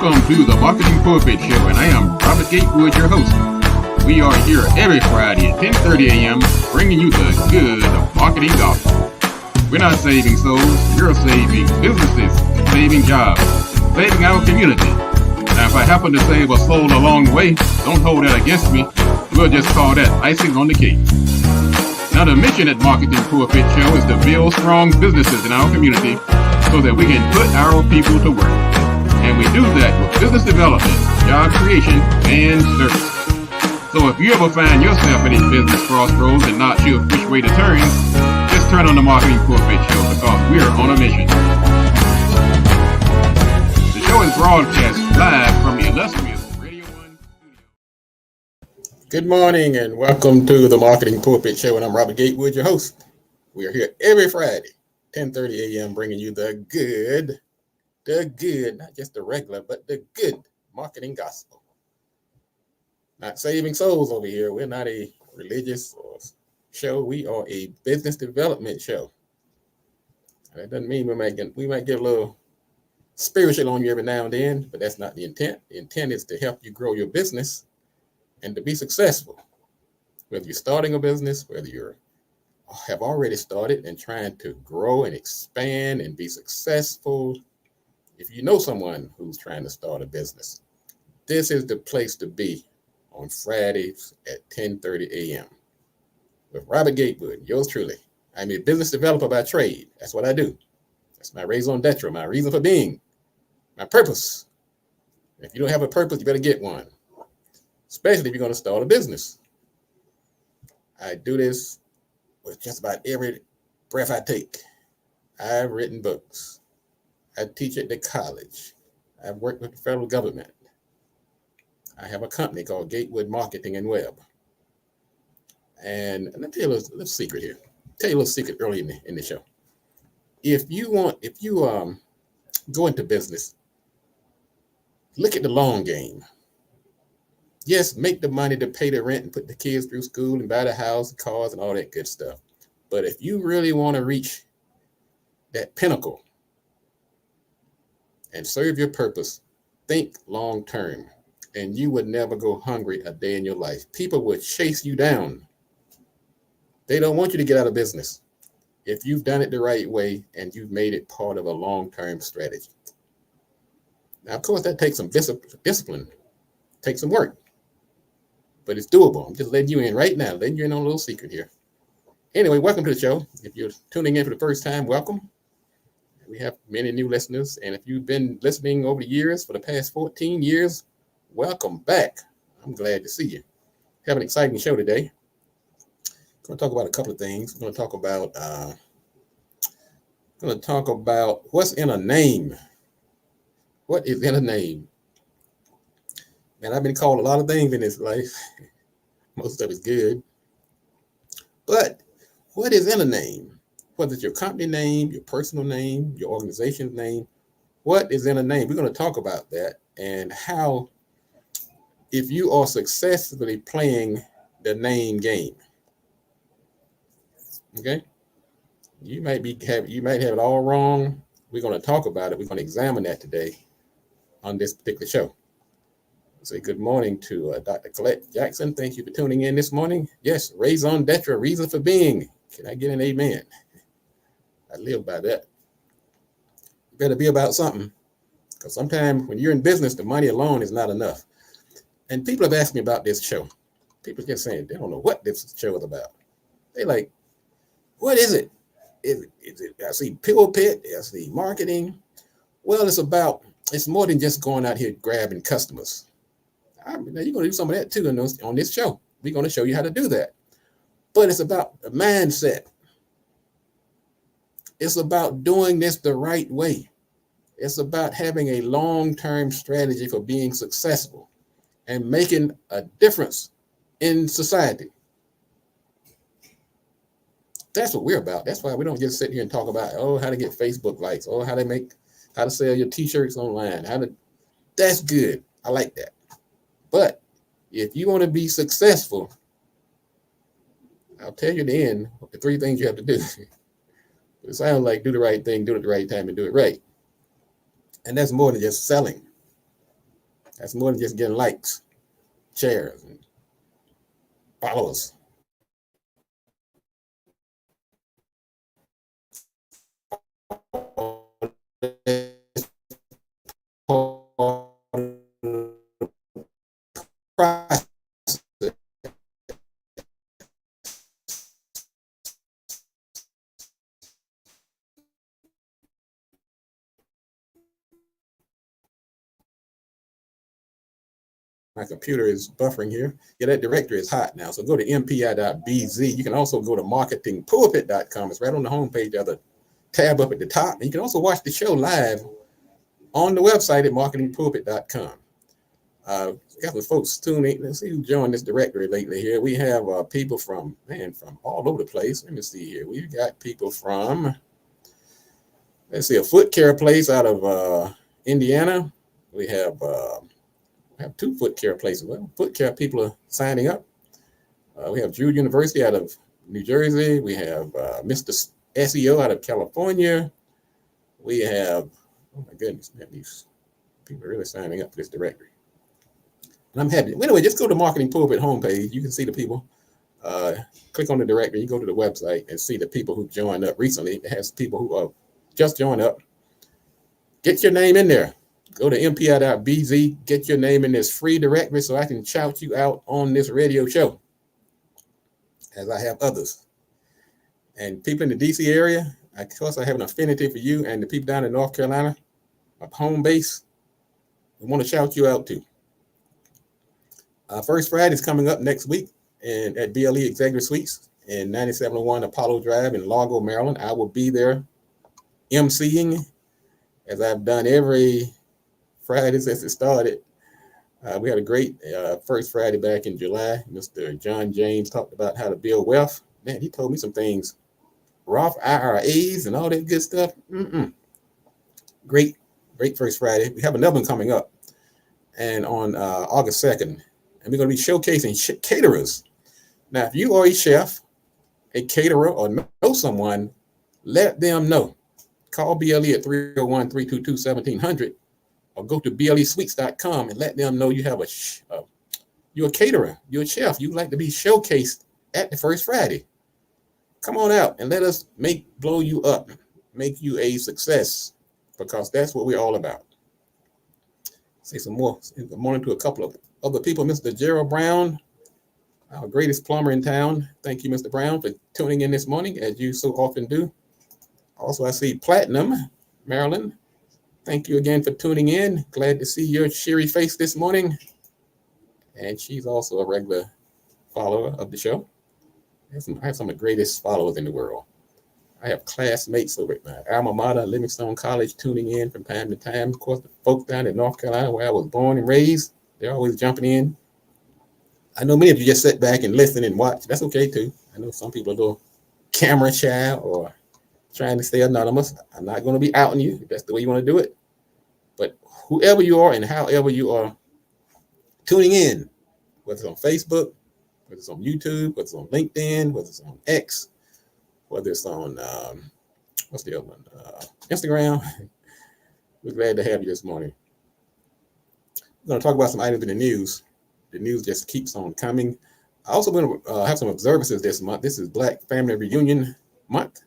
Welcome to the Marketing Pulpit Show, and I am Robert Gatewood, your host. We are here every Friday at 10:30 a.m. bringing you the good of marketing gospel. We're not saving souls, we're saving businesses, saving jobs, saving our community. Now, if I happen to save a soul along the way, don't hold that against me. We'll just call that icing on the cake. Now, the mission at Marketing Pulpit Show is to build strong businesses in our community so that we can put our people to work. And we do that with business development, job creation, and service. So if you ever find yourself in a business crossroads and not sure which way to turn, just turn on the Marketing Pulpit Show because we're on a mission. The show is broadcast live from the illustrious Radio 1 studio. Good morning and welcome to the Marketing Pulpit Show, and I'm Robert Gatewood, your host. We are here every Friday, 10:30 a.m., bringing you the good, not just the regular, but the good marketing gospel. Not saving souls over here. We're not a religious show. We are a business development show. That doesn't mean we might get a little spiritual on you every now and then, but that's not the intent. The intent is to help you grow your business and to be successful. Whether you're starting a business, whether you have already started and trying to grow and expand and be successful. If you know someone who's trying to start a business, this is the place to be on Fridays at 10:30 a.m. with Robert Gatewood, yours truly. I'm a business developer by trade. That's what I do. That's my raison d'etre, my reason for being, my purpose. If you don't have a purpose, you better get one, especially if you're going to start a business. I do this with just about every breath I take. I've written books. I teach at the college. I've worked with the federal government. I have a company called Gatewood Marketing and Web. And let me tell you a little secret here. Tell you a little secret early in the show. If you go into business, look at the long game. Yes, make the money to pay the rent and put the kids through school and buy the house, cars, and all that good stuff. But if you really want to reach that pinnacle and serve your purpose, think long term, and you would never go hungry a day in your life. People would chase you down. They don't want you to get out of business if you've done it the right way and you've made it part of a long-term strategy. Now, of course, that takes some discipline, takes some work, but it's doable. I'm just letting you in right now, letting you in on a little secret here. Anyway, welcome to the show. If you're tuning in for the first time, welcome. We have many new listeners, and if you've been listening over the years, for the past 14 years, welcome back. I'm glad to see you. We have an exciting show today. We're going to talk about a couple of things. We're going to talk about what's in a name. What is in a name? Man, I've been called a lot of things in this life. Most of it's good. But what is in a name? Whether it's your company name, your personal name, your organization's name, what is in a name? We're going to talk about that and how, if you are successfully playing the name game, okay, you might have it all wrong. We're going to talk about it. We're going to examine that today on this particular show. Say good morning to Dr. Colette Jackson. Thank you for tuning in this morning. Yes, raison d'etre, reason for being. Can I get an amen? I live by that. You better be about something, because sometimes when you're in business, the money alone is not enough. And people have asked me about this show. People just saying they don't know what this show is about. They like, what is it? Is it? I see pulpit, I see marketing. Well, it's more than just going out here grabbing customers. Now you're going to do some of that too on this show. We're going to show you how to do that. But it's about the mindset. It's about doing this the right way. It's about having a long-term strategy for being successful and making a difference in society. That's what we're about. That's why we don't just sit here and talk about, how to get Facebook likes, how to sell your t-shirts online. That's good. I like that. But if you want to be successful, I'll tell you the end, the three things you have to do. It sounds like do the right thing, do it at the right time, and do it right. And that's more than just selling. That's more than just getting likes, shares, and followers. My computer is buffering here. Yeah, that directory is hot now. So go to mpi.bz. You can also go to marketingpulpit.com. It's right on the homepage. There's a tab up at the top. And you can also watch the show live on the website at marketingpulpit.com. Got some folks tuning. Let's see who joined this directory lately here. We have people from all over the place. Let me see here. We've got people from, let's see, a foot care place out of Indiana. We have two foot care places. Well, foot care people are signing up. We have Drew University out of New Jersey. We have Mr. SEO out of California. We have, oh my goodness, man, these people are really signing up for this directory. And I'm happy. Anyway, just go to Marketing Pulpit homepage. You can see the people. Click on the directory. You go to the website and see the people who joined up recently. It has people who have just joined up. Get your name in there. Go to mpi.bz. Get your name in this free directory so I can shout you out on this radio show, as I have others. And people in the DC area, of course, I have an affinity for you, and the people down in North Carolina, my home base, I want to shout you out too. First Friday is coming up next week and at BLE Executive Suites in 9701 Apollo Drive in Largo, Maryland. I will be there emceeing, as I've done every Friday since it started. We had a great first Friday back in July. Mr. John James talked about how to build wealth. Man, he told me some things. Roth IRAs and all that good stuff. Great first Friday. We have another one coming up. And on August 2nd, and we're going to be showcasing caterers. Now, if you are a chef, a caterer, or know someone, let them know. Call BLE at 301-322-1700 or go to blesuites.com and let them know you have you're a caterer, you're a chef, you'd like to be showcased at the First Friday. Come on out and let us blow you up, make you a success, because that's what we're all about. Say some more. Good morning to a couple of other people. Mr. Gerald Brown, our greatest plumber in town. Thank you, Mr. Brown, for tuning in this morning, as you so often do. Also, I see Platinum, Maryland. Thank you again for tuning in. Glad to see your cheery face this morning. And she's also a regular follower of the show. I have some of the greatest followers in the world. I have classmates over at my alma mater, Livingstone College, tuning in from time to time. Of course, the folks down in North Carolina, where I was born and raised, they're always jumping in. I know many of you just sit back and listen and watch. That's okay, too. I know some people are a little camera shy or trying to stay anonymous. I'm not going to be outing you if that's the way you want to do it. But whoever you are and however you are tuning in, whether it's on Facebook, whether it's on YouTube, whether it's on LinkedIn, whether it's on X, whether it's on, what's the other one? Instagram. We're glad to have you this morning. We're going to talk about some items in the news. The news just keeps on coming. I also going to have some observances this month. This is Black Family Reunion Month.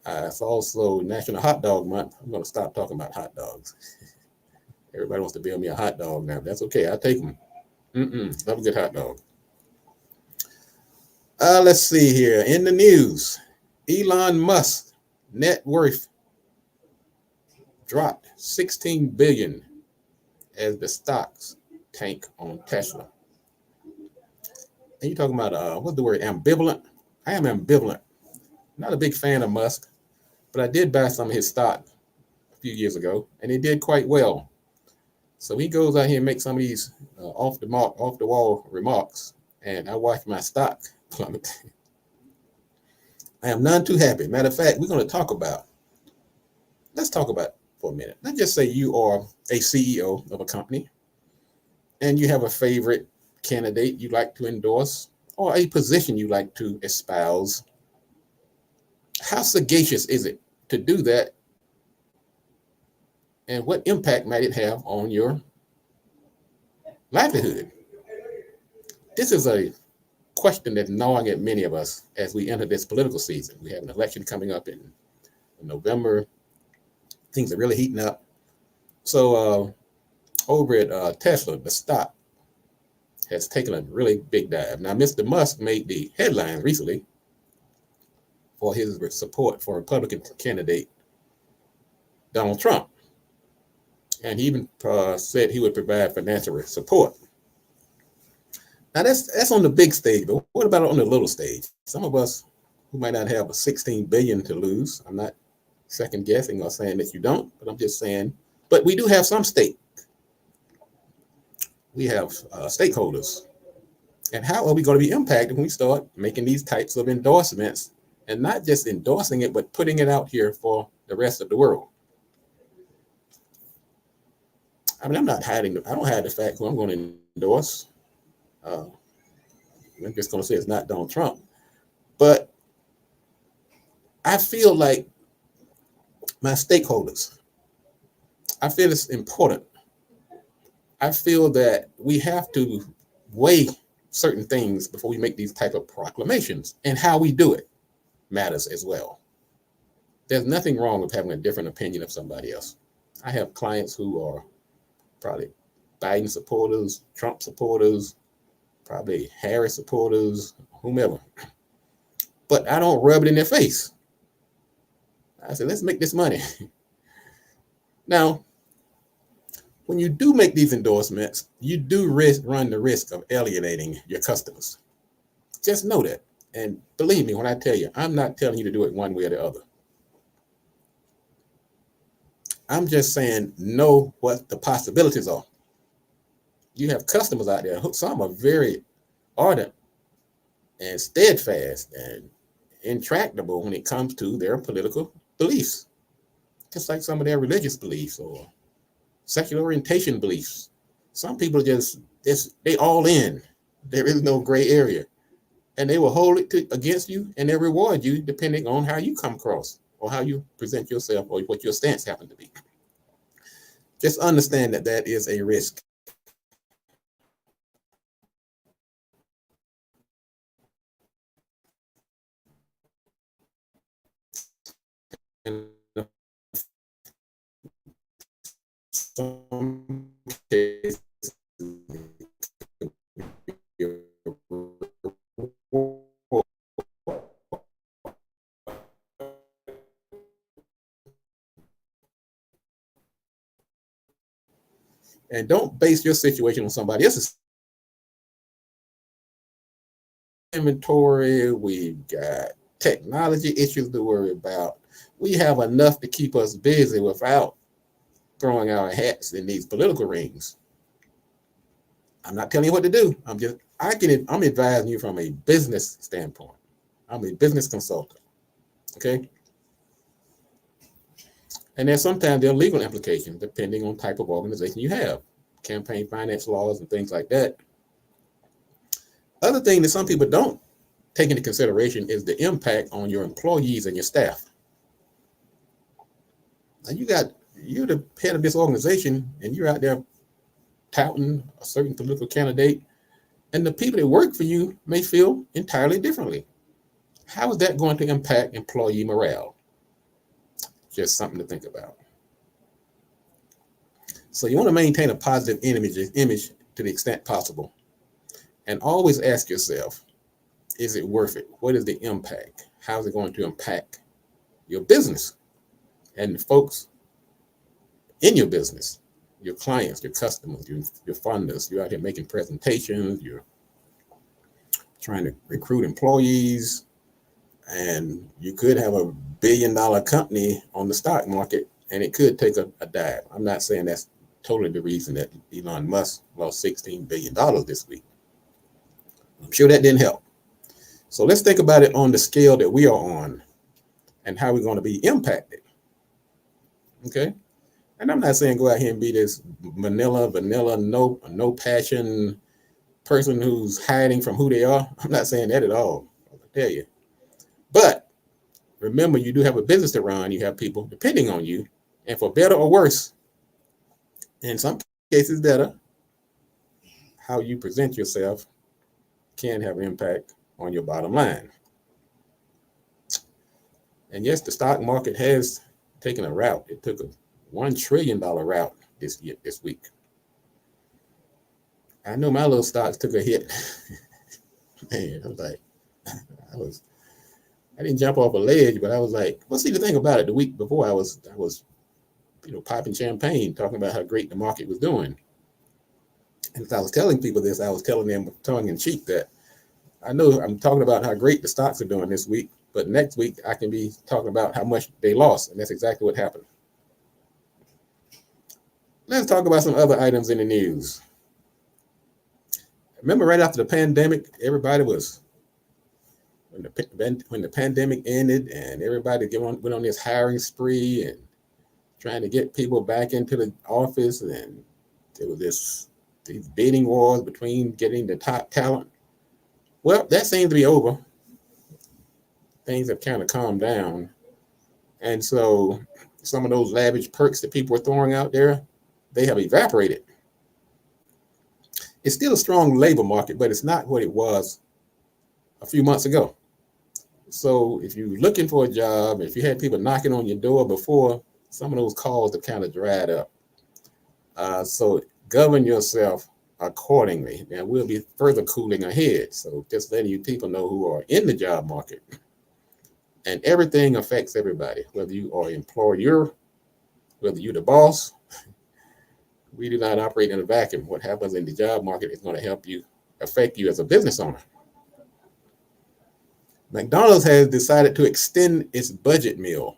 It's also National Hot Dog Month. I'm going to stop talking about hot dogs. Everybody wants to build me a hot dog now. That's okay. I'll take them. Love a good hot dog. Let's see here. In the news, Elon Musk net worth dropped $16 billion as the stocks tank on Tesla. And you're talking about, what's the word, ambivalent? I am ambivalent. Not a big fan of Musk, but I did buy some of his stock a few years ago, and it did quite well. So he goes out here and makes some of these off the wall remarks, and I watch my stock plummet. I am none too happy. Matter of fact, let's talk about for a minute. Let's just say you are a CEO of a company and you have a favorite candidate you like to endorse or a position you like to espouse. How sagacious is it to do that? And what impact might it have on your livelihood. This is a question that's gnawing at many of us as we enter this political season. We have an election coming up in November. Things are really heating up. So over at Tesla, the stock has taken a really big dive. Now, Mr. Musk made the headlines recently for his support for Republican candidate Donald Trump. And he even said he would provide financial support. Now, that's on the big stage, but what about on the little stage? Some of us who might not have a 16 billion to lose, I'm not second guessing or saying that you don't, but I'm just saying, but we do have some stake. We have stakeholders. And how are we going to be impacted when we start making these types of endorsements and not just endorsing it, but putting it out here for the rest of the world? I mean, I'm not hiding, I don't hide the fact who I'm going to endorse. I'm just going to say it's not Donald Trump. But I feel like my stakeholders, I feel it's important. I feel that we have to weigh certain things before we make these type of proclamations, and how we do it matters as well. There's nothing wrong with having a different opinion of somebody else. I have clients who are probably Biden supporters, Trump supporters, probably Harris supporters, whomever. But I don't rub it in their face. I said, let's make this money. Now, when you do make these endorsements, you do run the risk of alienating your customers. Just know that. And believe me when I tell you, I'm not telling you to do it one way or the other. I'm just saying, know what the possibilities are. You have customers out there, some are very ardent and steadfast and intractable when it comes to their political beliefs, just like some of their religious beliefs or sexual orientation beliefs. Some people they all in. There is no gray area, and they will hold it against you, and they reward you depending on how you come across or how you present yourself or what your stance happens to be. Just understand that that is a risk. In some cases, and don't base your situation on somebody else's inventory. We've got technology issues to worry about. We have enough to keep us busy without throwing our hats in these political rings. I'm not telling you what to do. I'm advising you from a business standpoint. I'm a business consultant. Okay. And then sometimes there are legal implications depending on type of organization you have, campaign finance laws and things like that. Other thing that some people don't take into consideration is the impact on your employees and your staff. Now you're the head of this organization and you're out there touting a certain political candidate, and the people that work for you may feel entirely differently. How is that going to impact employee morale? Just something to think about. So you want to maintain a positive image to the extent possible, and always ask yourself, is it worth it? What is the impact? How is it going to impact your business and the folks in your business, your clients, your customers, your funders? You're out here making presentations, you're trying to recruit employees, and you could have $1 billion company on the stock market and it could take a dive. I'm not saying that's totally the reason that Elon Musk lost $16 billion this week. I'm sure that didn't help. So let's think about it on the scale that we are on and how we're going to be impacted. Okay. And I'm not saying go out here and be this vanilla, no passion person who's hiding from who they are. I'm not saying that at all. I tell you. But remember, you do have a business to run. You have people depending on you. And for better or worse, in some cases better, how you present yourself can have an impact on your bottom line. And yes, the stock market has taken a route. It took a $1 trillion route this week. I know my little stocks took a hit. Man, I was like, I didn't jump off a ledge, but I was like, well, see, the thing about it, the week before I was popping champagne, talking about how great the market was doing. And as I was telling people this, I was telling them tongue in cheek that I know I'm talking about how great the stocks are doing this week, but next week I can be talking about how much they lost, and that's exactly what happened. Let's talk about some other items in the news. Remember, right after the pandemic, everybody was when the pandemic ended, and everybody went on this hiring spree and trying to get people back into the office, and there was these bidding wars between getting the top talent. Well, that seems to be over. Things have kind of calmed down, and so some of those lavish perks that people were throwing out there, they have evaporated. It's still a strong labor market, but it's not what it was a few months ago. So if you're looking for a job, if you had people knocking on your door before, some of those calls have kind of dried up. So govern yourself accordingly. Now we'll be further cooling ahead. So just letting you people know who are in the job market. And everything affects everybody, whether you are an employer, whether you're the boss. We do not operate in a vacuum. What happens in the job market is going to affect you as a business owner. McDonald's has decided to extend its budget meal.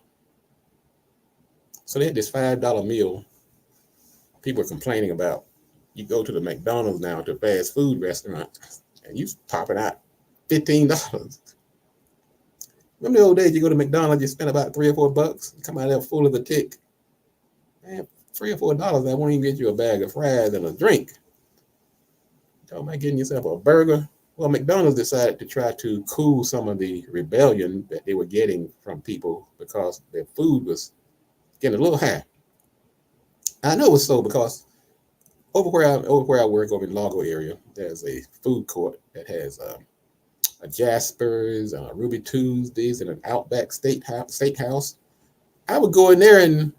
So they had this $5 meal people are complaining about. You go to the McDonald's now, to a fast food restaurant, and you popping out $15. Remember the old days, you go to McDonald's, you spend about $3 or $4, you come out there full of a tick. Man, $3 or $4, that won't even get you a bag of fries and a drink. Talking about getting yourself a burger. Well, McDonald's decided to try to cool some of the rebellion that they were getting from people because their food was getting a little high. I know it's so because over where I work, over in Largo area, there's a food court that has a Jasper's, a Ruby Tuesdays, and an Outback Steakhouse. I would go in there and,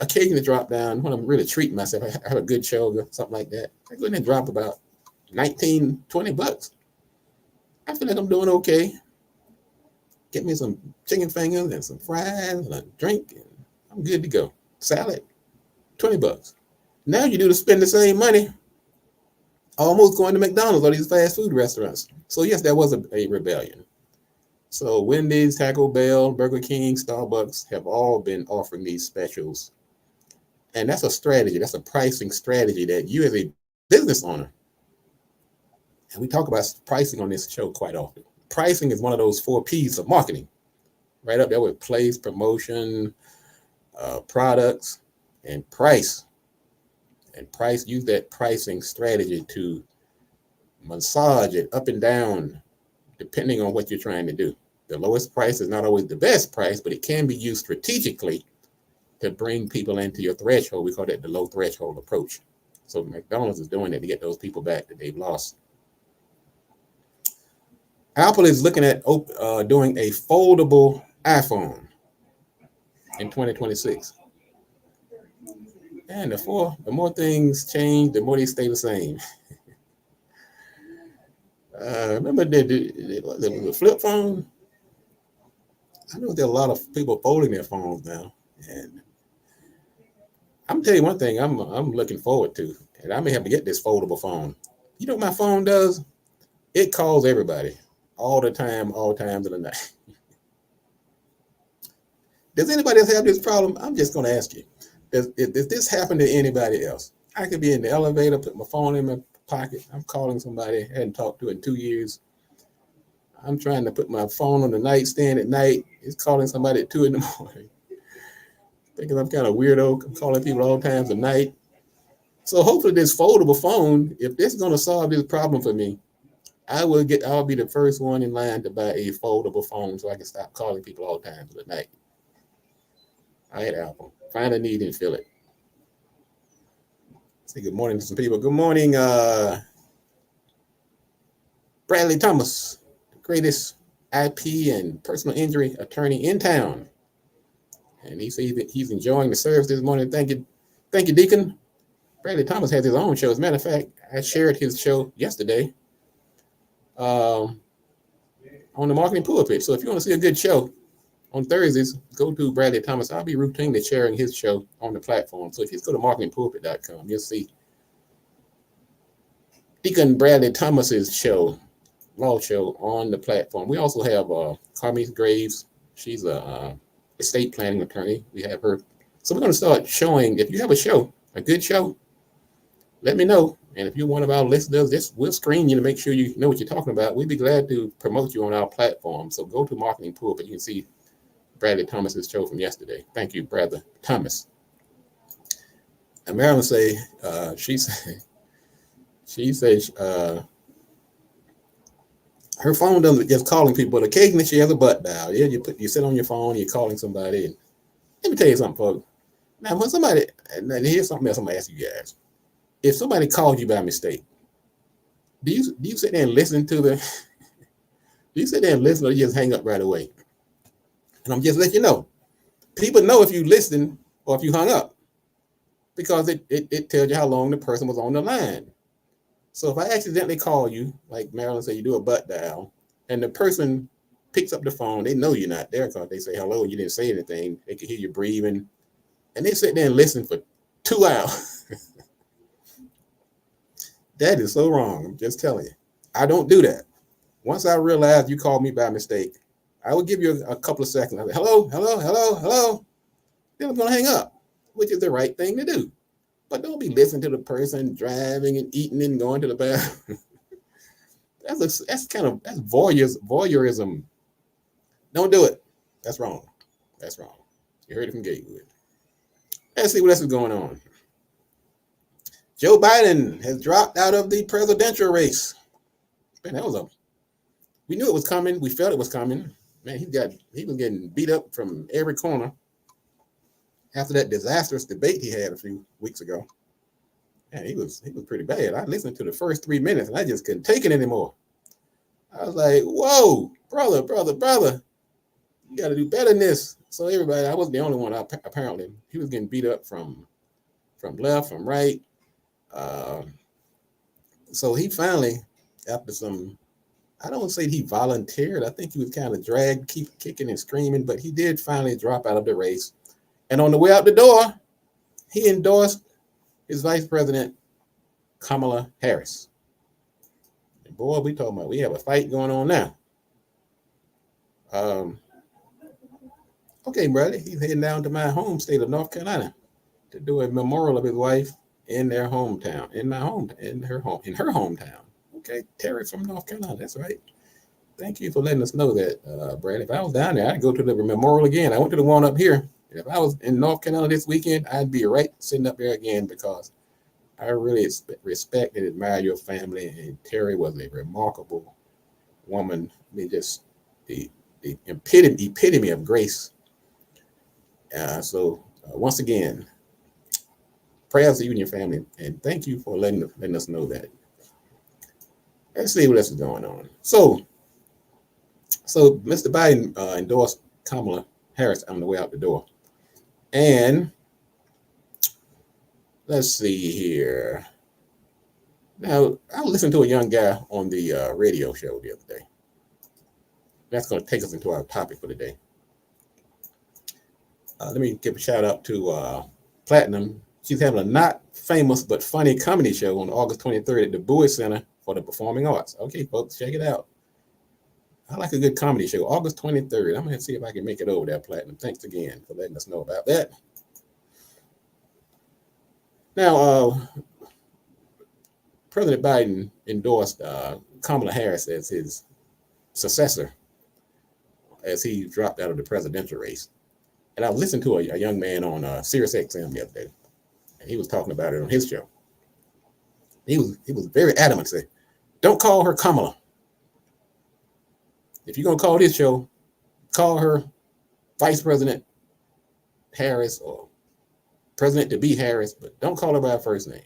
occasionally drop down when I'm really treating myself. I have a good show or something like that. I go in and drop about $19, $20. I feel like I'm doing okay. Get me some chicken fingers and some fries and a drink, and I'm good to go. Salad, $20. Now you do to spend the same money almost going to McDonald's or these fast food restaurants. So yes, that was a rebellion. So Wendy's, Taco Bell, Burger King, Starbucks have all been offering these specials. And that's a strategy. That's a pricing strategy that you as a business owner, and we talk about pricing on this show quite often. Pricing is one of those 4 P's of marketing, right up there with place, promotion, products, and price. And use that pricing strategy to massage it up and down, depending on what you're trying to do. The lowest price is not always the best price, but it can be used strategically to bring people into your threshold. We call that the low threshold approach. So McDonald's is doing it to get those people back that they've lost. Apple is looking at doing a foldable iPhone in 2026. And the more things change, the more they stay the same. Remember the flip phone? I know there are a lot of people folding their phones now. And I'm telling you one thing I'm looking forward to, and I may have to get this foldable phone. You know what my phone does? It calls everybody all the time, all times of the night. Does anybody else have this problem? I'm just going to ask you. Does this happen to anybody else? I could be in the elevator, put my phone in my pocket. I'm calling somebody I hadn't talked to in 2 years. I'm trying to put my phone on the nightstand at night. It's calling somebody at 2 in the morning. Thinking I'm kind of weirdo. I'm calling people all times of night. So hopefully this foldable phone, if this is going to solve this problem for me, I'll be the first one in line to buy a foldable phone so I can stop calling people all times of the night. All right, Apple. Find a need and fill it. Say good morning to some people. Good morning, Bradley Thomas, the greatest IP and personal injury attorney in town. And he says that he's enjoying the service this morning. Thank you, Deacon. Bradley Thomas has his own show. As a matter of fact, I shared his show yesterday on the Marketing Pulpit. So if you want to see a good show on Thursdays, go to Bradley Thomas. I'll be routinely sharing his show on the platform. So if you just go to marketingpulpit.com, you'll see Deacon Bradley Thomas's show, law show, on the platform. We also have Carmise Graves. She's a estate planning attorney. We have her. So we're going to start showing, if you have a show, a good show, let me know. And if you're one of our listeners, we'll screen you to make sure you know what you're talking about. We'd be glad to promote you on our platform. So go to Marketing Pulpit. You can see Bradley Thomas's show from yesterday. Thank you, Brother Thomas. And Marilyn say, she says her phone doesn't just calling people, but occasionally she has a butt dial. Yeah, you sit on your phone, you're calling somebody. And let me tell you something, folks. Now, when somebody, and here's something else I'm gonna ask you guys. If somebody called you by mistake, do you sit there and listen to do you sit there and listen, or you just hang up right away? And I'm just letting you know, people know if you listen or if you hung up, because it tells you how long the person was on the line. So if I accidentally call you, like Marilyn said, you do a butt dial, and the person picks up the phone, they know you're not there because they say hello, you didn't say anything, they can hear you breathing, and they sit there and listen for 2 hours. That is so wrong. I'm just telling you. I don't do that. Once I realize you called me by mistake, I will give you a couple of seconds. I'll say, hello, hello, hello, hello. Then I'm going to hang up, which is the right thing to do. But don't be listening to the person driving and eating and going to the bathroom. that's voyeurism. Don't do it. That's wrong. That's wrong. You heard it from Gatewood. Let's see what else is going on. Joe Biden has dropped out of the presidential race. Man, we knew it was coming. We felt it was coming. Man, he was getting beat up from every corner after that disastrous debate he had a few weeks ago. And he was pretty bad. I listened to the first 3 minutes and I just couldn't take it anymore. I was like, whoa, brother, you got to do better than this. So everybody, I wasn't the only one. Apparently, he was getting beat up from left, from right. So he finally, after some, I don't say he volunteered. I think he was kind of dragged, keep kicking and screaming, but he did finally drop out of the race. And on the way out the door, he endorsed his vice president, Kamala Harris. And boy, we have a fight going on now. Okay, brother, he's heading down to my home state of North Carolina to do a memorial of his wife in their hometown, in her hometown. Okay, Terry from North Carolina, that's right. Thank you for letting us know that, Brad. If I was down there, I'd go to the memorial again. I went to the one up here. If I was in North Carolina this weekend, I'd be right sitting up there again because I really respect and admire your family. And Terry was a remarkable woman. I mean, just the epitome of grace. So once again, prayers to you and your family, and thank you for letting us know that. Let's see what else is going on. So Mr. Biden endorsed Kamala Harris on the way out the door. And let's see here. Now, I listened to a young guy on the radio show the other day. That's going to take us into our topic for today. Let me give a shout out to Platinum. She's having a not famous but funny comedy show on August 23rd at the Bowie Center for the Performing Arts. Okay, folks, check it out. I like a good comedy show. August 23rd. I'm going to see if I can make it over there, Platinum. Thanks again for letting us know about that. Now, President Biden endorsed Kamala Harris as his successor as he dropped out of the presidential race. And I listened to a young man on Sirius XM the other day, and he was talking about it on his show. He was very adamant, said, don't call her Kamala. If you're going to call this show, call her Vice President Harris or President-to-be Harris, but don't call her by her first name.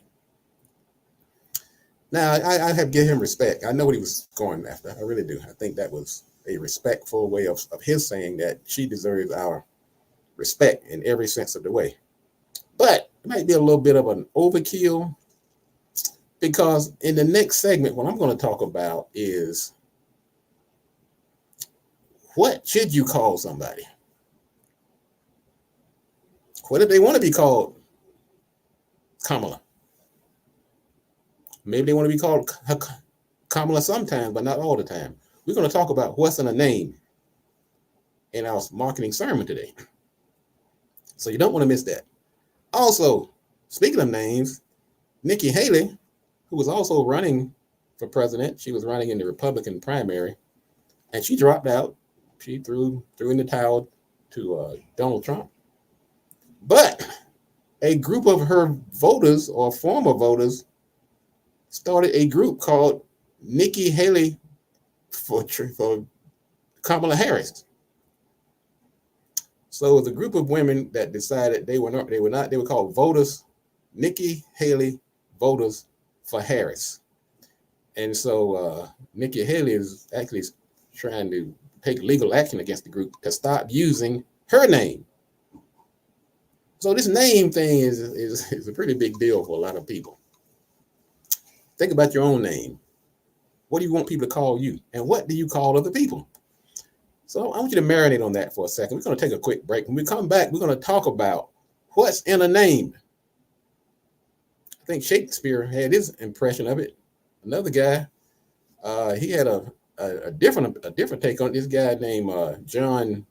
Now, I have to give him respect. I know what he was going after. I really do. I think that was a respectful way of his saying that she deserves our respect in every sense of the way. But it might be a little bit of an overkill because in the next segment, what I'm going to talk about is what should you call somebody? What if they want to be called Kamala? Maybe they want to be called Kamala sometimes, but not all the time. We're going to talk about what's in a name in our marketing sermon today. So you don't want to miss that. Also, speaking of names, Nikki Haley, who was also running for president, she was running in the Republican primary, and she dropped out. She threw in the towel to Donald Trump. But a group of her voters or former voters started a group called Nikki Haley for Kamala Harris. So it was a group of women that decided they were called voters, Nikki Haley voters for Harris. And so Nikki Haley is actually trying to take legal action against the group to stop using her name. So this name thing is a pretty big deal for a lot of people. Think about your own name. What do you want people to call you? And what do you call other people? So I want you to marinate on that for a second. We're going to take a quick break. When we come back, we're going to talk about what's in a name. I think Shakespeare had his impression of it. Another guy, he had a different take on it. This guy named John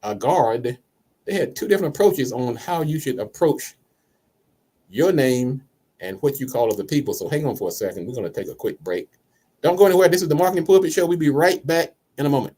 Agard. They had two different approaches on how you should approach your name and what you call other people. So hang on for a second. We're going to take a quick break. Don't go anywhere. This is the Marketing Pulpit Show. We'll be right back in a moment.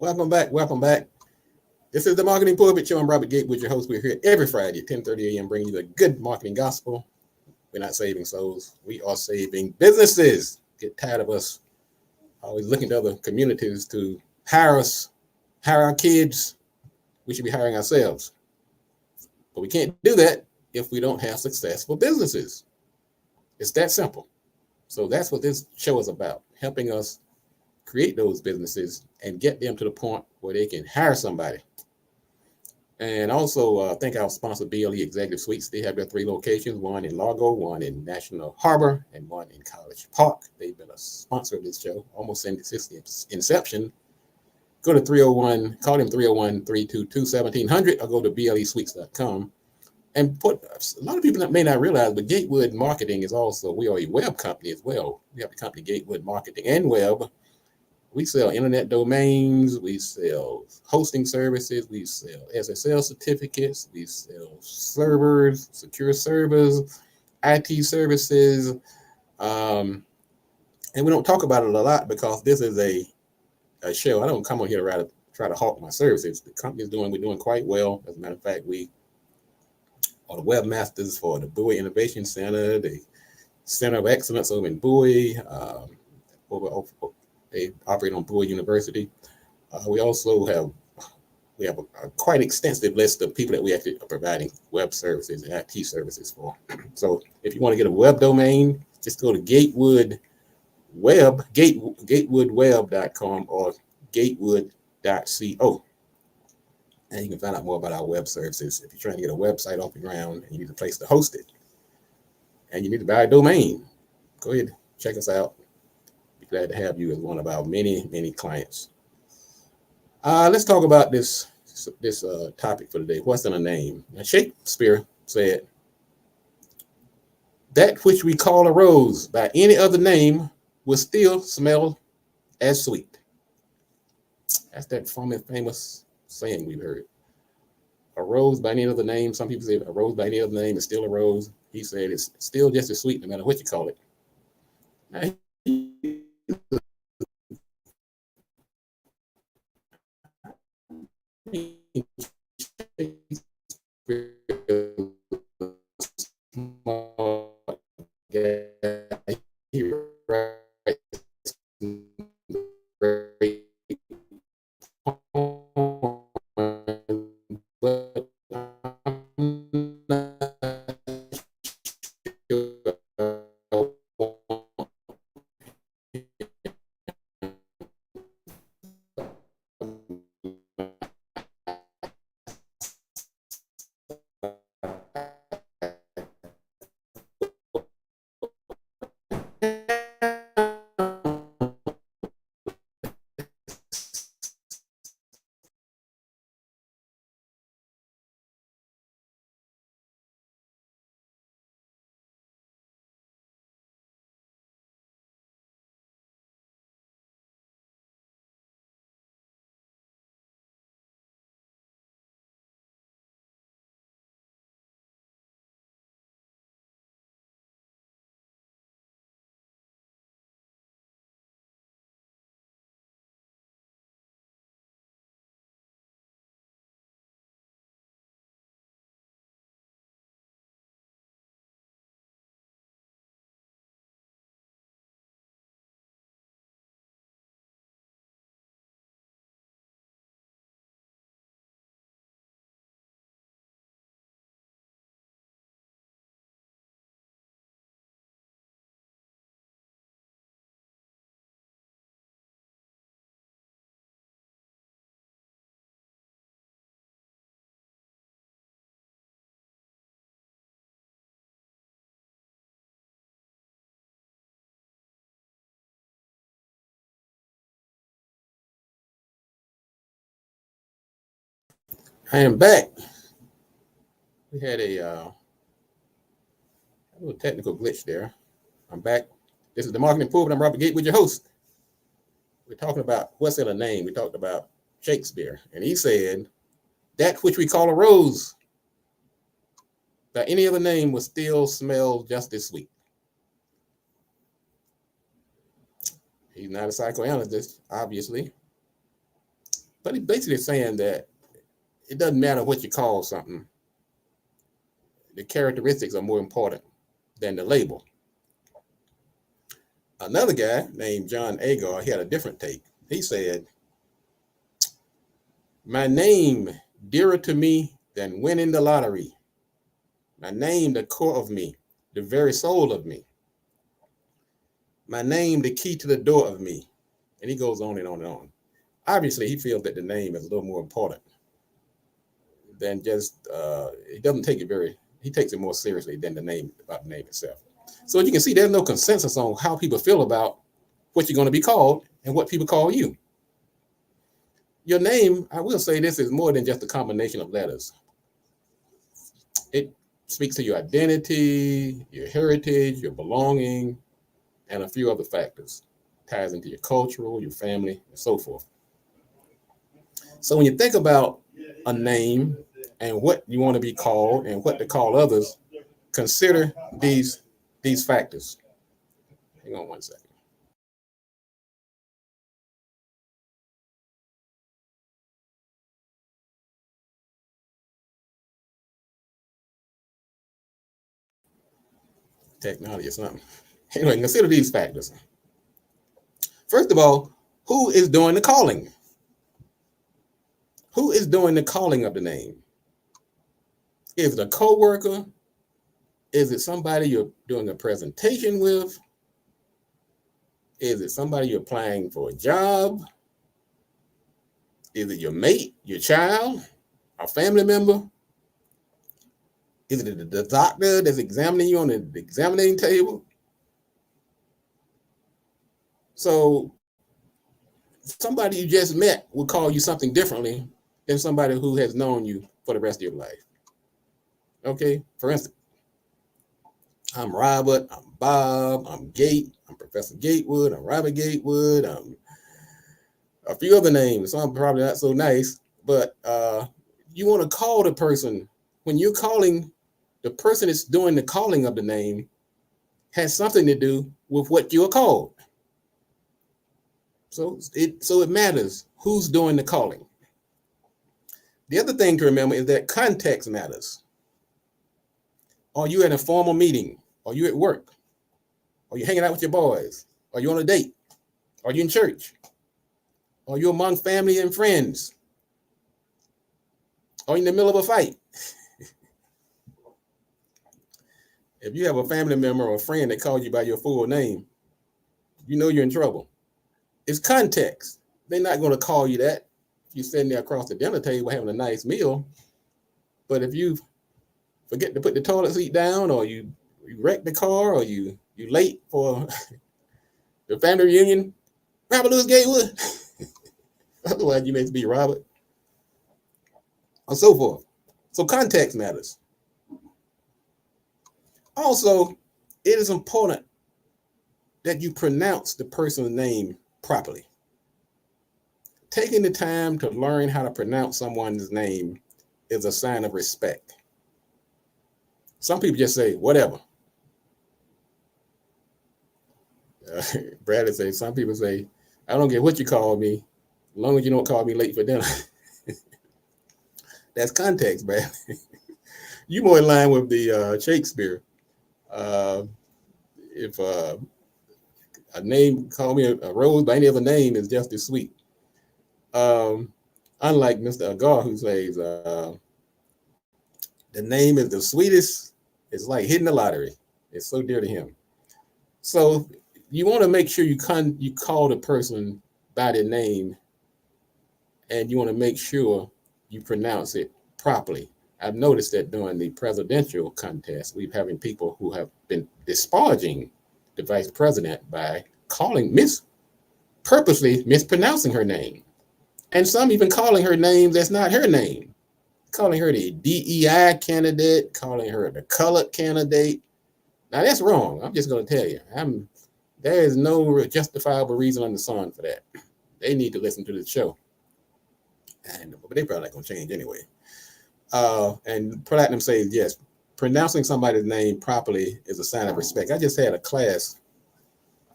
Welcome back. This is the Marketing Pulpit Show. I'm Robert Gatewood, your host. We're here every Friday at 10:30 a.m. bringing you the good marketing gospel. We're not saving souls. We are saving businesses. Get tired of us always looking to other communities to hire us, hire our kids. We should be hiring ourselves. But we can't do that if we don't have successful businesses. It's that simple. So that's what this show is about, helping us create those businesses and get them to the point where they can hire somebody. And also, thank our sponsor, BLE Executive Suites. They have their 3 locations, one in Largo, one in National Harbor, and one in College Park. They've been a sponsor of this show almost since its inception. Go to 301, call them 301-322-1700, or go to blesuites.com. And a lot of people that may not realize, but Gatewood Marketing is also, we are a web company as well. We have the company Gatewood Marketing and Web. We sell internet domains, we sell hosting services, we sell SSL certificates, we sell servers, secure servers, IT services. And we don't talk about it a lot because this is a show. I don't come on here to try to hawk my services. The company we're doing quite well. As a matter of fact, we are the webmasters for the Bowie Innovation Center, the Center of Excellence over in Bowie, they operate on Bowie University. We also have a quite extensive list of people that we actually are providing web services and IT services for. So if you want to get a web domain, just go to gatewoodweb.com or gatewood.co. And you can find out more about our web services. If you're trying to get a website off the ground and you need a place to host it, and you need to buy a domain, go ahead, check us out. Be glad to have you as one of our many, many clients. Let's talk about this topic for today. What's in a name? Now, Shakespeare said, "That which we call a rose by any other name will still smell as sweet." That's that famous saying we've heard. A rose by any other name. Some people say a rose by any other name is still a rose. He said it's still just as sweet no matter what you call it. Now, I am back. We had a little technical glitch there. I'm back. This is the Marketing Pulpit. I'm Robert Gate with your host. We're talking about what's in a name. We talked about Shakespeare, and he said, "That which we call a rose by any other name will still smell just as sweet." He's not a psychoanalyst, obviously, but he's basically saying that it doesn't matter what you call something. The characteristics are more important than the label. Another guy named John Agar, he had a different take. He said, "My name dearer to me than winning the lottery. My name the core of me, the very soul of me. My name the key to the door of me." And he goes on and on and on. Obviously, he feels that the name is a little more important than just, he doesn't take it he takes it more seriously than about the name itself. So as you can see, there's no consensus on how people feel about what you're going to be called and what people call you. Your name, I will say this, is more than just a combination of letters. It speaks to your identity, your heritage, your belonging, and a few other factors. It ties into your cultural, your family, and so forth. So when you think about a name and what you want to be called and what to call others, consider these factors. Hang on one second. Technology or something. Anyway, consider these factors. First of all, who is doing the calling? Who is doing the calling of the name? Is it a coworker? Is it somebody you're doing a presentation with? Is it somebody you're applying for a job? Is it your mate, your child, a family member? Is it the doctor that's examining you on the examining table? So somebody you just met will call you something differently than somebody who has known you for the rest of your life. Okay, for instance, I'm Robert, I'm Bob, I'm Gate, I'm Professor Gatewood, I'm Robert Gatewood, I'm a few other names. Some probably not so nice, but you want to call the person when you're calling the person that's doing the calling of the name has something to do with what you are called. So it matters who's doing the calling. The other thing to remember is that context matters. Are you at a formal meeting? Are you at work? Are you hanging out with your boys? Are you on a date? Are you in church? Are you among family and friends? Are you in the middle of a fight? If you have a family member or a friend that calls you by your full name, you know you're in trouble. It's context. They're not going to call you that if you're sitting there across the dinner table having a nice meal. But if you forget to put the toilet seat down, or you wreck the car, or you late for the family reunion, Robert Louis Gatewood. Otherwise, you may be Robert, and so forth. So context matters. Also, it is important that you pronounce the person's name properly. Taking the time to learn how to pronounce someone's name is a sign of respect. Some people just say, whatever. Bradley says, some people say, I don't care what you call me, as long as you don't call me late for dinner. That's context, Bradley. You more in line with the Shakespeare. If a name, call me a rose by any other name is just as sweet. Unlike Mr. Agar, who says, the name is the sweetest, it's like hitting the lottery. It's so dear to him. So you want to make sure you call the person by their name, and you want to make sure you pronounce it properly. I've noticed that during the presidential contest, we're having people who have been disparaging the vice president by purposely mispronouncing her name. And some even calling her name that's not her name. Calling her the DEI candidate, calling her the colored candidate. Now that's wrong. I'm just going to tell you. There is no justifiable reason under the sun for that. They need to listen to the show. But they probably not going to change anyway. And Platinum says, yes, pronouncing somebody's name properly is a sign of respect. I just had a class,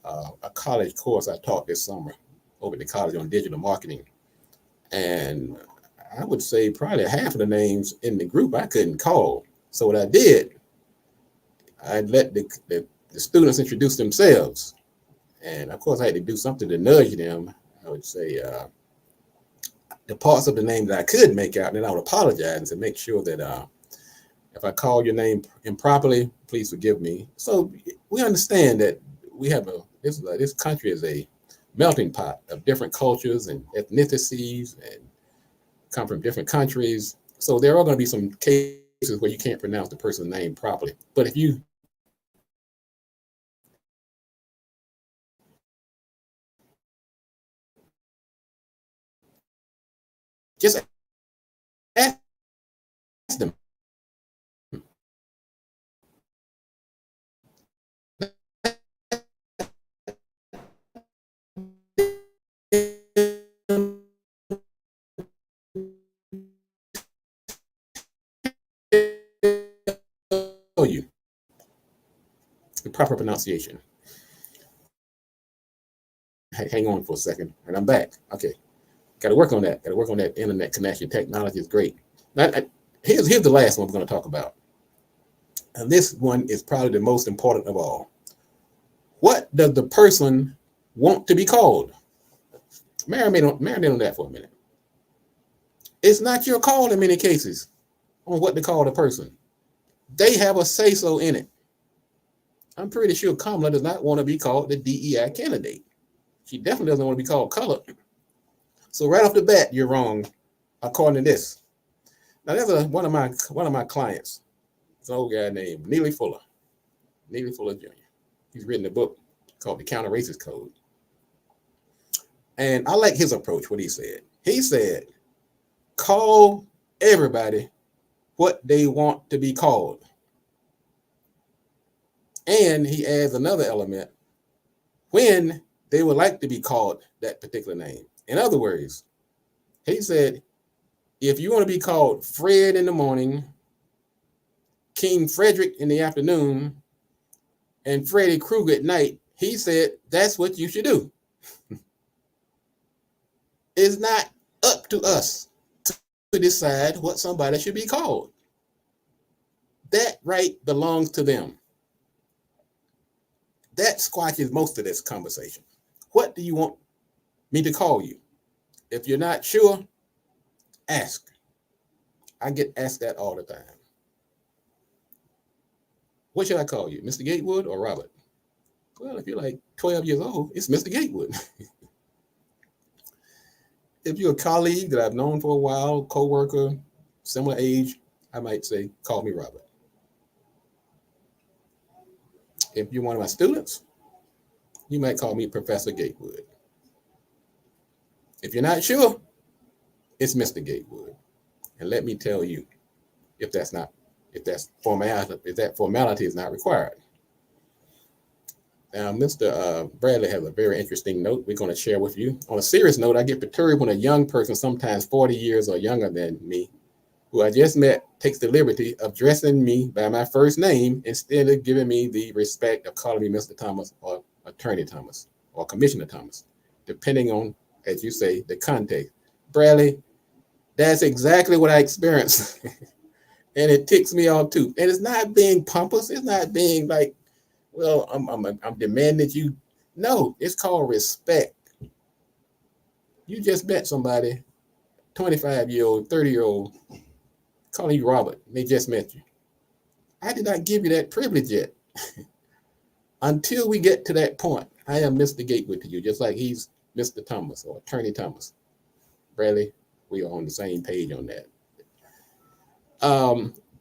a college course I taught this summer over at the college on digital marketing. And I would say probably half of the names in the group I couldn't call. So what I did, I let the students introduce themselves. And of course, I had to do something to nudge them. I would say the parts of the name that I could make out, and then I would apologize and make sure that if I call your name improperly, please forgive me. So we understand that we have this country is a melting pot of different cultures and ethnicities and come from different countries. So there are going to be some cases where you can't pronounce the person's name properly. But if you just ask them, you the proper pronunciation. Hang on for a second, and I'm back. Okay, got to work on that. Got to work on that internet connection. Technology is great. Now, here's the last one we're going to talk about, and this one is probably the most important of all. What does the person want to be called? Marinate on that for a minute. It's not your call in many cases on what to call the person. They have a say so in it. I'm pretty sure Kamala does not want to be called the DEI candidate. She definitely doesn't want to be called color. So right off the bat, you're wrong, according to this. Now there's one of my clients. It's an old guy named Neely Fuller Jr. He's written a book called The Counter Racist Code. And I like his approach, what he said. He said, call everybody what they want to be called. And he adds another element, when they would like to be called that particular name. In other words, he said, if you want to be called Fred in the morning, King Frederick in the afternoon, and Freddy Krueger at night, he said that's what you should do. It's not up to us to decide what somebody should be called. That right belongs to them. That squashes most of this conversation. What do you want me to call you? If you're not sure, ask. I get asked that all the time. What should I call you, Mr. Gatewood or Robert? Well, if you're like 12 years old, it's Mr. Gatewood. If you're a colleague that I've known for a while, co-worker, similar age, I might say, call me Robert. If you're one of my students, you might call me Professor Gatewood. If you're not sure, it's Mr. Gatewood. And let me tell you, if that formality is not required. Now, Mr. Bradley has a very interesting note we're going to share with you. On a serious note, I get perturbed when a young person, sometimes 40 years or younger than me, who I just met, takes the liberty of addressing me by my first name instead of giving me the respect of calling me Mr. Thomas or Attorney Thomas or Commissioner Thomas, depending on, as you say, the context. Bradley, that's exactly what I experienced. And it ticks me off too. And it's not being pompous. It's not being like, well, I'm demanding you. No, it's called respect. You just met somebody, 25-year-old, 30-year-old, calling you Robert. They just met you. I did not give you that privilege yet. Until we get to that point, I am Mr. Gatewood to you, just like he's Mr. Thomas or Attorney Thomas. Bradley, we are on the same page on that.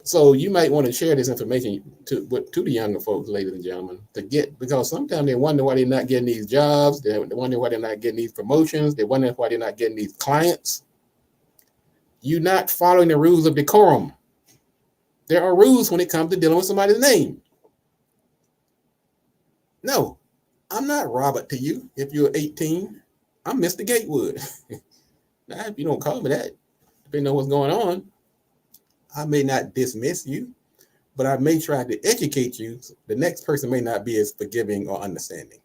So you might want to share this information to the younger folks, ladies and gentlemen, because sometimes they wonder why they're not getting these jobs. They wonder why they're not getting these promotions. They wonder why they're not getting these clients. You're not following the rules of decorum. There are rules when it comes to dealing with somebody's name. No, I'm not Robert to you if you're 18. I'm Mr. Gatewood. Now, if you don't call me that, depending on what's going on, I may not dismiss you, but I may try to educate you. The next person may not be as forgiving or understanding.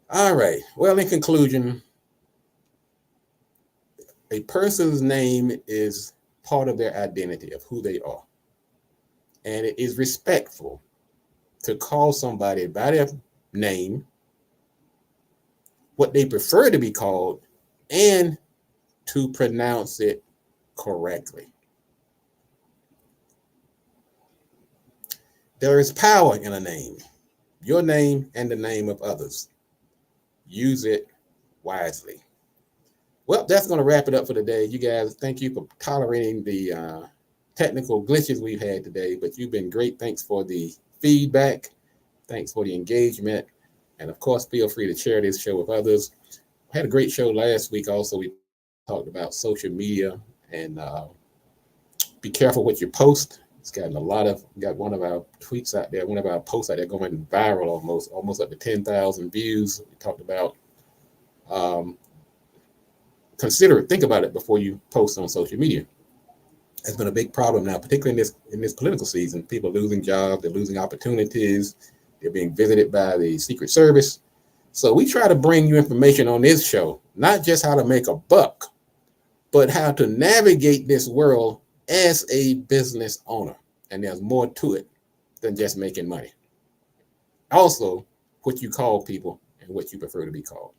All right. Well, in conclusion, a person's name is part of their identity of who they are. And it is respectful to call somebody by their name, what they prefer to be called, and to pronounce it correctly. There is power in a name, your name and the name of others. Use it wisely. Well, that's going to wrap it up for today. You guys, thank you for tolerating the technical glitches we've had today, but you've been great. Thanks for the feedback. Thanks for the engagement. And of course, feel free to share this show with others. We had a great show last week. Also, we talked about social media and be careful what you post. It's got one of our tweets out there, one of our posts out there going viral almost up to 10,000 views. We talked about think about it before you post on social media. It's been a big problem now, particularly in this political season. People are losing jobs, they're losing opportunities, they're being visited by the Secret Service. So we try to bring you information on this show, not just how to make a buck, but how to navigate this world as a business owner. And there's more to it than just making money. Also, what you call people and what you prefer to be called.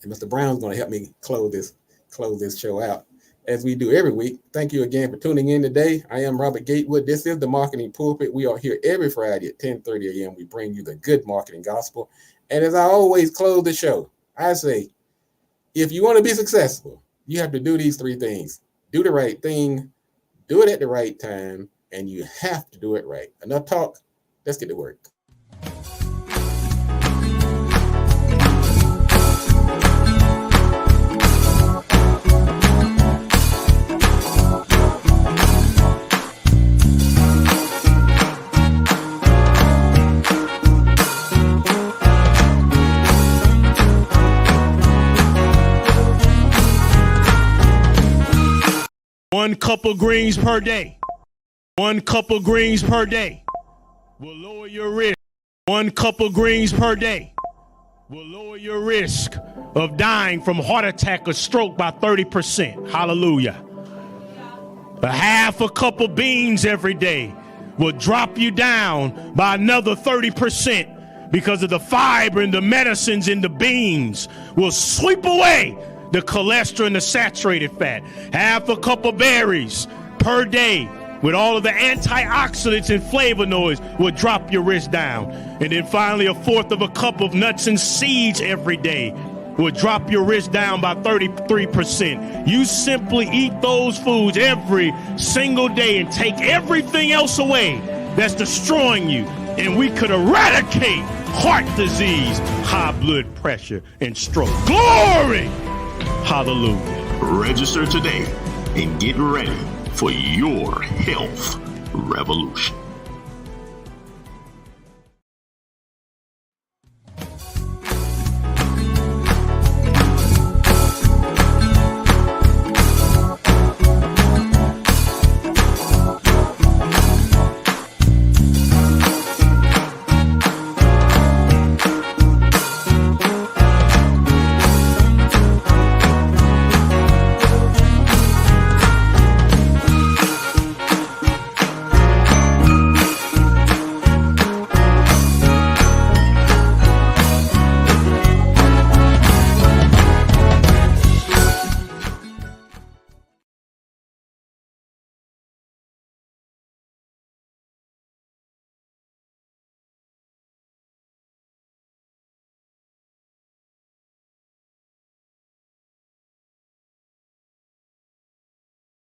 And Mr. Brown's going to help me close close this show out as we do every week. Thank you again for tuning in today. I am Robert Gatewood. This is the Marketing Pulpit. We are here every Friday at 10:30 a.m. We bring you the good marketing gospel. And as I always close the show, I say, if you want to be successful, you have to do these three things. Do the right thing, do it at the right time, and you have to do it right. Enough talk. Let's get to work. One cup of greens per day. 1 cup of greens per day will lower your risk. 1 cup of greens per day will lower your risk of dying from heart attack or stroke by 30%. Hallelujah. A half a cup of beans every day will drop you down by another 30% because of the fiber and the medicines in the beans will sweep away the cholesterol and the saturated fat. Half a cup of berries per day with all of the antioxidants and flavonoids will drop your risk down. And then finally, a fourth of a cup of nuts and seeds every day will drop your risk down by 33%. You simply eat those foods every single day and take everything else away that's destroying you. And we could eradicate heart disease, high blood pressure, and stroke. Glory! Hallelujah. Register today and get ready for your health revolution.